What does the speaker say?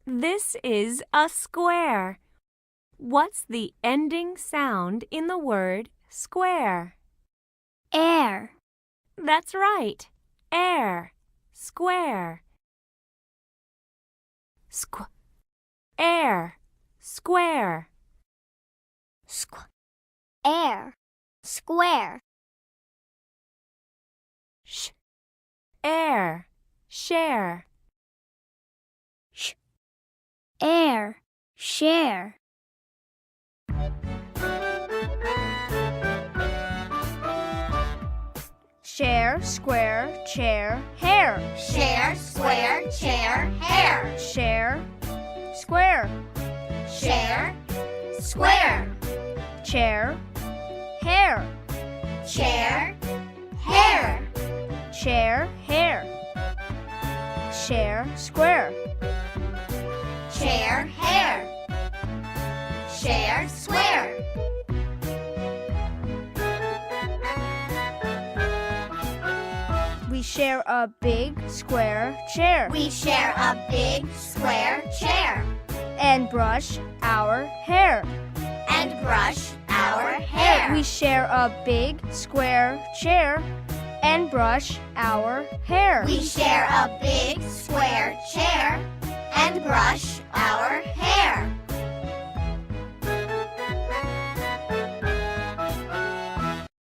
This is a square. What's the ending sound in the word square? Air. That's right. Air. Square. Air. Square. Air. Square. Air. Share. Air. Share. Share, square, chair, hair. Share, square, chair, hair. Share, square, Share, square, chair, hair. chair, hair. Chair, hair. Share, square. Chair, hair. Share, square. We share a big square chair We share a big square chair and brush our hair. and brush our hair. We share a big square chair and brush our hair. We share a big